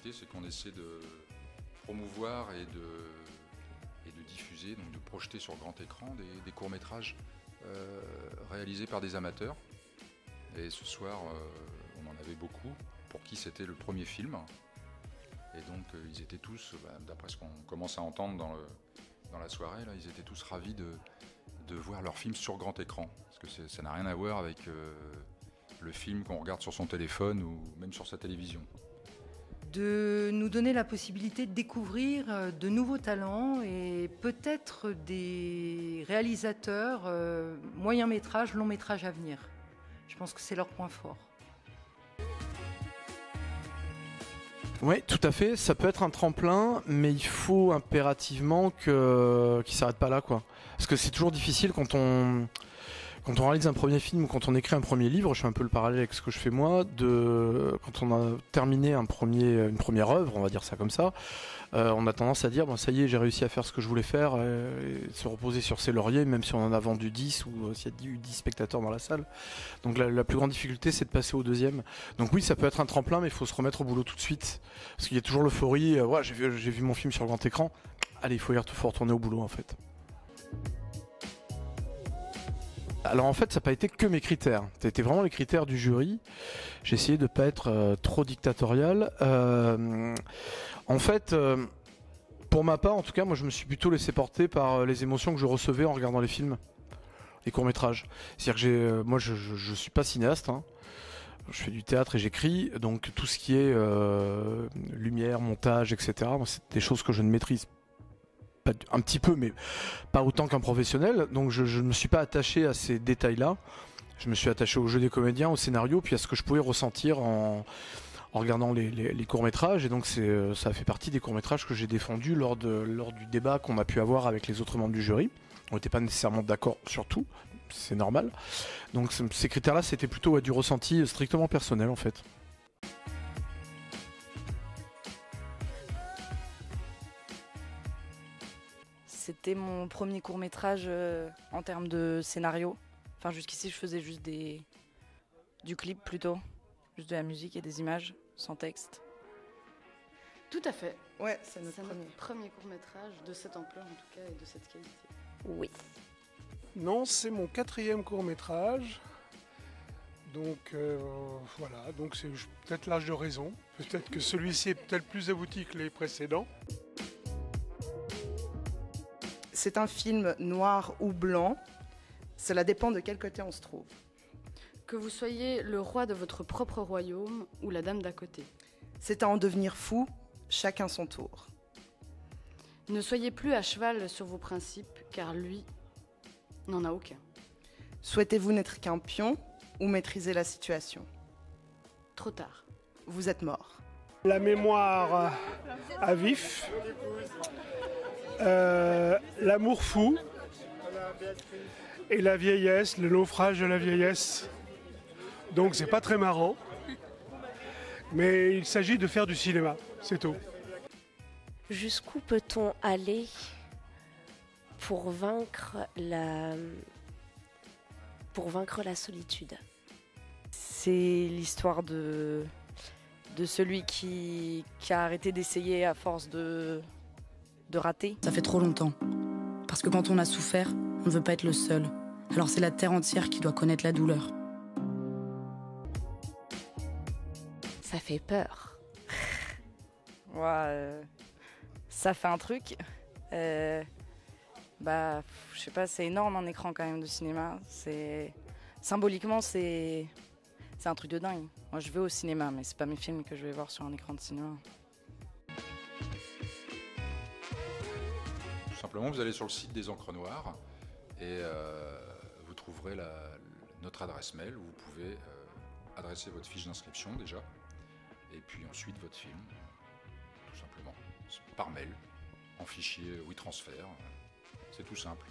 particularité, c'est qu'on essaie de promouvoir et de diffuser, donc de projeter sur grand écran des courts-métrages réalisés par des amateurs. Et ce soir, on en avait beaucoup, pour qui c'était le premier film. Et donc ils étaient tous, d'après ce qu'on commence à entendre dans la soirée, là, ils étaient tous ravis de voir leur film sur grand écran. Parce que ça n'a rien à voir avec le film qu'on regarde sur son téléphone ou même sur sa télévision. De nous donner la possibilité de découvrir de nouveaux talents et peut-être des réalisateurs moyen métrage, long métrage à venir. Je pense que c'est leur point fort. Oui, tout à fait, ça peut être un tremplin, mais il faut impérativement qu'il ne s'arrête pas là, quoi. Parce que c'est toujours difficile quand on réalise un premier film ou quand on écrit un premier livre, je fais un peu le parallèle avec ce que je fais moi, quand on a terminé une première œuvre, on va dire ça comme ça, on a tendance à dire bon, ça y est, j'ai réussi à faire ce que je voulais faire, et se reposer sur ses lauriers, même si on en a vendu 10 ou s'il y a eu 10 spectateurs dans la salle. Donc la plus grande difficulté, c'est de passer au deuxième. Donc oui, ça peut être un tremplin, mais il faut se remettre au boulot tout de suite. Parce qu'il y a toujours l'euphorie, ouais, j'ai vu mon film sur le grand écran, allez, il faut retourner au boulot en fait. Alors en fait, ça n'a pas été que mes critères. Ça a été vraiment les critères du jury. J'ai essayé de ne pas être trop dictatorial. En fait, pour ma part, en tout cas, moi je me suis plutôt laissé porter par les émotions que je recevais en regardant les films, les courts-métrages. C'est-à-dire que moi je suis pas cinéaste, hein. Je fais du théâtre et j'écris, donc tout ce qui est lumière, montage, etc., c'est des choses que je ne maîtrise pas, un petit peu, mais pas autant qu'un professionnel. Donc je ne me suis pas attaché à ces détails-là. Je me suis attaché au jeu des comédiens, au scénario, puis à ce que je pouvais ressentir en regardant les courts-métrages. Et donc ça a fait partie des courts-métrages que j'ai défendus lors du débat qu'on a pu avoir avec les autres membres du jury. On n'était pas nécessairement d'accord sur tout, c'est normal. Donc ces critères-là, c'était plutôt du ressenti strictement personnel en fait. C'était mon premier court-métrage en termes de scénario. Enfin, jusqu'ici, je faisais juste du clip plutôt. Juste de la musique et des images, sans texte. Tout à fait. Ouais, c'est notre premier court-métrage de cette ampleur en tout cas et de cette qualité. Oui. Non, c'est mon 4e court-métrage. Donc voilà, donc c'est peut-être l'âge de raison. Peut-être que celui-ci est peut-être plus abouti que les précédents. C'est un film noir ou blanc. Cela dépend de quel côté on se trouve. Que vous soyez le roi de votre propre royaume ou la dame d'à côté. C'est à en devenir fou, chacun son tour. Ne soyez plus à cheval sur vos principes, car lui n'en a aucun. Souhaitez-vous n'être qu'un pion ou maîtriser la situation? Trop tard. Vous êtes mort. La mémoire à vif. L'amour fou. Et la vieillesse, le naufrage de la vieillesse. Donc c'est pas très marrant. Mais il s'agit de faire du cinéma, c'est tout. Jusqu'où peut-on aller pour vaincre la solitude? C'est l'histoire de celui qui a arrêté d'essayer à force de rater. Ça fait trop longtemps. Parce que quand on a souffert, on ne veut pas être le seul. Alors c'est la terre entière qui doit connaître la douleur. Ça fait peur. Ouais, ça fait un truc. Je sais pas, c'est énorme un écran quand même de cinéma. Symboliquement, c'est un truc de dingue. Moi, je vais au cinéma, mais c'est pas mes films que je vais voir sur un écran de cinéma. Tout simplement, vous allez sur le site des Encres Noires et vous trouverez notre adresse mail où vous pouvez adresser votre fiche d'inscription déjà et puis ensuite votre film, tout simplement, par mail, en fichier WeTransfer. C'est tout simple.